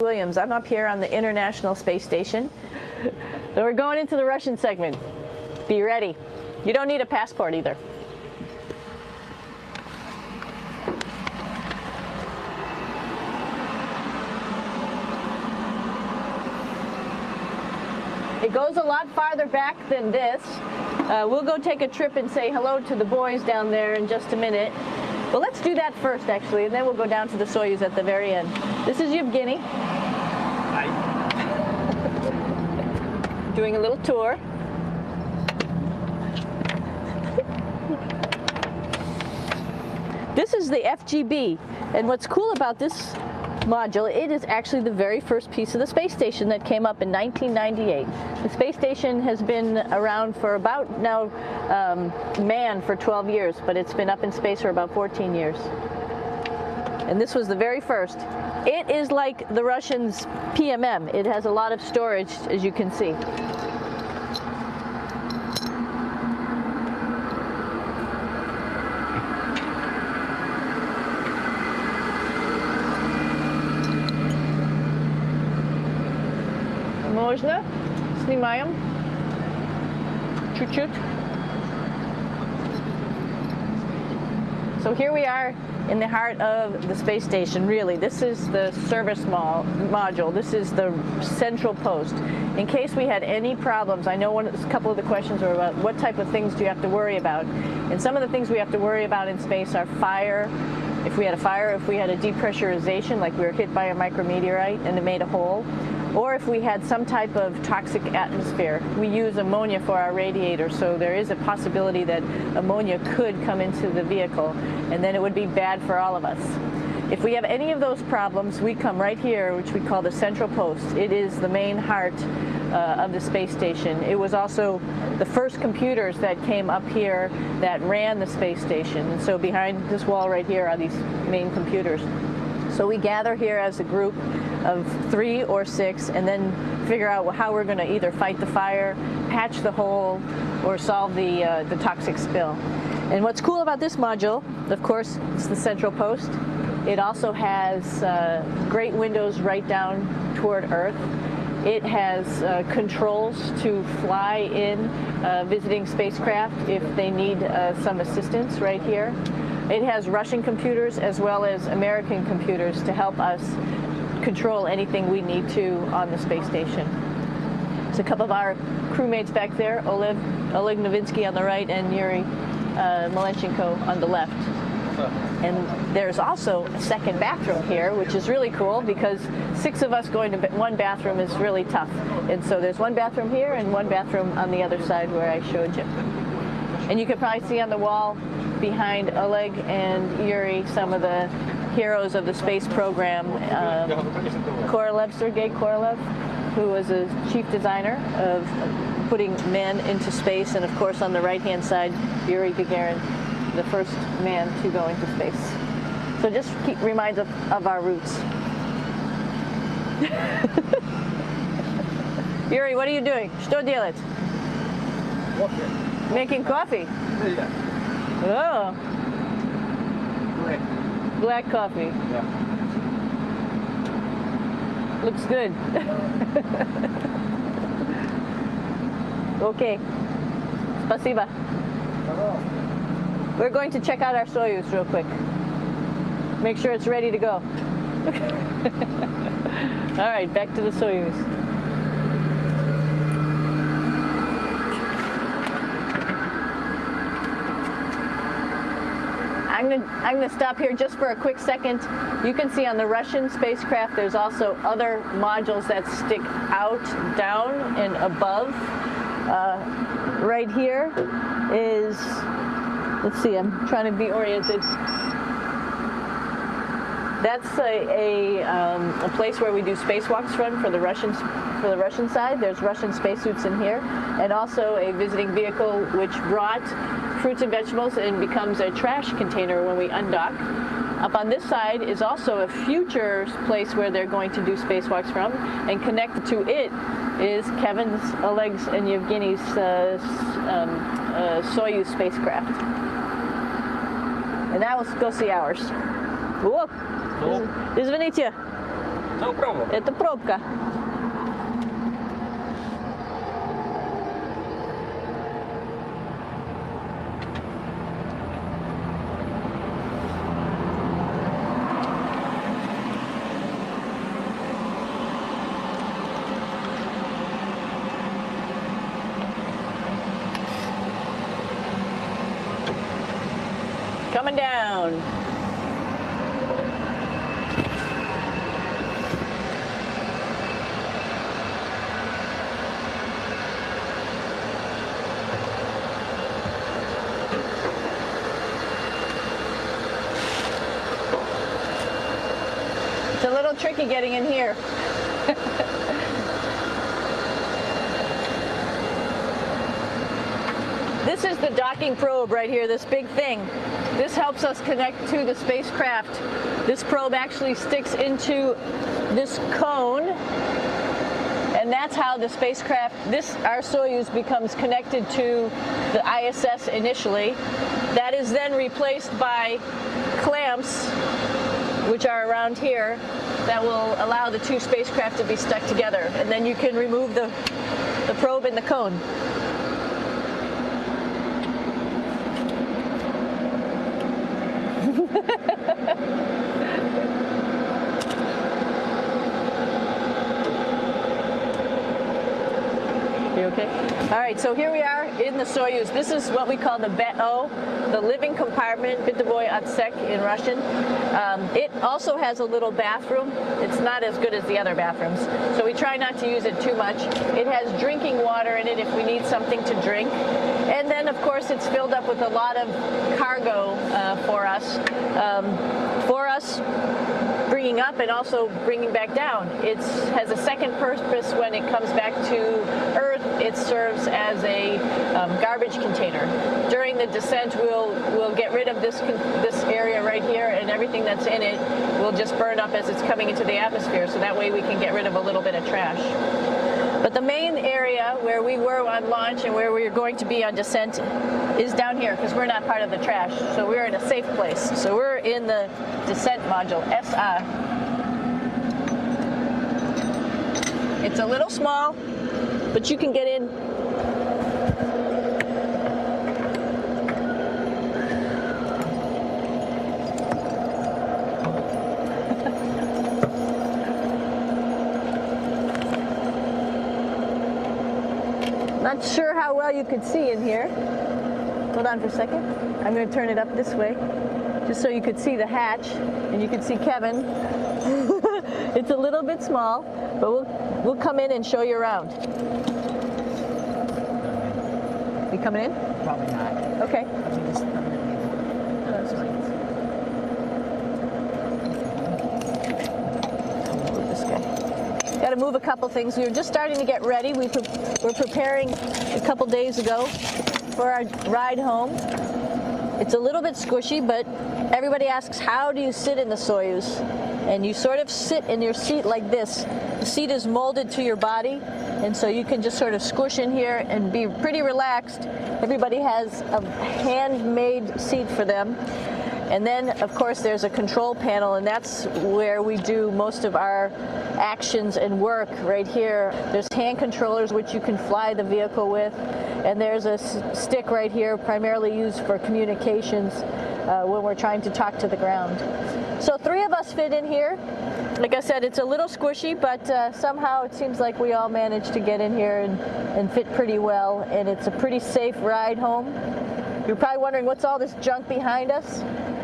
Williams. I'm up here on the International Space Station. So we're going into the Russian segment. Be ready. You don't need a passport either. It goes a lot farther back than this. We'll go take a trip and say hello to the boys down there in just a minute. But let's do that first, actually, and then we'll go down to the Soyuz at the very end. This is Yevgeny. Hi. Doing a little tour. This is the FGB, and what's cool about this module, it is actually the very first piece of the space station that came up in 1998. The space station has been around for about now manned for 12 years, but it's been up in space for about 14 years. And this was the very first. It is like the Russians' PMM. It has a lot of storage, as you can see. Можно? Снимаем. Чуть-чуть. So here we are in the heart of the space station, really. This is the service module. This is the central post. In case we had any problems, I know a couple of the questions were about what type of things do you have to worry about. And some of the things we have to worry about in space are fire. If we had a fire, if we had a depressurization, like we were hit by a micrometeorite and it made a hole, or if we had some type of toxic atmosphere. We use ammonia for our radiator, so there is a possibility that ammonia could come into the vehicle, and then it would be bad for all of us. If we have any of those problems, we come right here, which we call the central post. It is the main heart of the space station. It was also the first computers that came up here that ran the space station. And so behind this wall right here are these main computers. So we gather here as a group of 3 or 6 and then figure out how we're going to either fight the fire, patch the hole, or solve the toxic spill. And what's cool about this module, of course, it's the central post. It also has great windows right down toward Earth. It has controls to fly in visiting spacecraft if they need some assistance right here. It has Russian computers as well as American computers to help us control anything we need to on the space station. It's a couple of our crewmates back there, Oleg Novinsky on the right and Yuri Malenchenko on the left. And there's also a second bathroom here, which is really cool because 6 of us going to one bathroom is really tough. And so there's one bathroom here and one bathroom on the other side where I showed you. And you can probably see on the wall behind Oleg and Yuri some of the heroes of the space program. Sergei Korolev, who was a chief designer of putting men into space, and of course on the right-hand side, Yuri Gagarin, the first man to go into space. So just reminds us of our roots. Yuri, what are you doing? Что делать? Making coffee? Oh. Black coffee. Yeah. Looks good. Okay. Спасибо. We're going to check out our Soyuz real quick. Make sure it's ready to go. All right, back to the Soyuz. I'm going to stop here just for a quick second. You can see on the Russian spacecraft there's also other modules that stick out, down, and above. Right here is, let's see, I'm trying to be oriented. That's a place where we do spacewalks from for the Russian side. There's Russian spacesuits in here, and also a visiting vehicle which brought fruits and vegetables and becomes a trash container when we undock. Up on this side is also a future place where they're going to do spacewalks from, and connected to it is Kevin's, Oleg's, and Yevgeny's Soyuz spacecraft. And now let's go see ours. Whoa! Извините. No problem. Это пробка. Coming down. It's a little tricky getting in here. This is the docking probe right here, this big thing. This helps us connect to the spacecraft. This probe actually sticks into this cone, and that's how the spacecraft, our Soyuz, becomes connected to the ISS initially. That is then replaced by clamps, which are around here, that will allow the two spacecraft to be stuck together. And then you can remove the probe and the cone. You okay? All right, so here we are in the Soyuz. This is what we call the BEO, the living compartment, bytovoy otsek in Russian. It also has a little bathroom. It's not as good as the other bathrooms, so we try not to use it too much. It has drinking water in it if we need something to drink. And then, of course, it's filled up with a lot of cargo for us. Bringing up and also bringing back down. It has a second purpose when it comes back to Earth. It serves as a garbage container. During the descent, we'll get rid of this area right here, and everything that's in it will just burn up as it's coming into the atmosphere, so that way we can get rid of a little bit of trash. But the main area where we were on launch and where we're going to be on descent is down here, because we're not part of the trash. So we're in a safe place. So we're in the descent module, SA. It's a little small, but you can get in. Not sure how well you could see in here. Hold on for a second. I'm going to turn it up this way, just so you could see the hatch and you could see Kevin. It's a little bit small, but we'll come in and show you around. You coming in? Probably not. Okay. Got to move a couple things. We were just starting to get ready. We're preparing a couple days ago for our ride home. It's a little bit squishy, but everybody asks, how do you sit in the Soyuz? And you sort of sit in your seat like this. The seat is molded to your body, and so you can just sort of squish in here and be pretty relaxed. Everybody has a handmade seat for them. And then, of course, there's a control panel, and that's where we do most of our actions and work right here. There's hand controllers, which you can fly the vehicle with, and there's a stick right here, primarily used for communications when we're trying to talk to the ground. So 3 of us fit in here. Like I said, it's a little squishy, but somehow it seems like we all managed to get in here and fit pretty well, and it's a pretty safe ride home. You're probably wondering, what's all this junk behind us?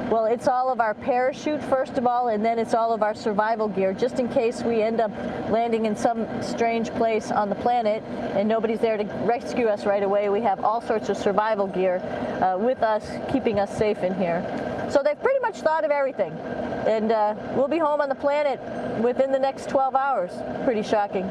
Well, it's all of our parachute, first of all, and then it's all of our survival gear, just in case we end up landing in some strange place on the planet and nobody's there to rescue us right away. We have all sorts of survival gear with us, keeping us safe in here. So they've pretty much thought of everything. And we'll be home on the planet within the next 12 hours. Pretty shocking.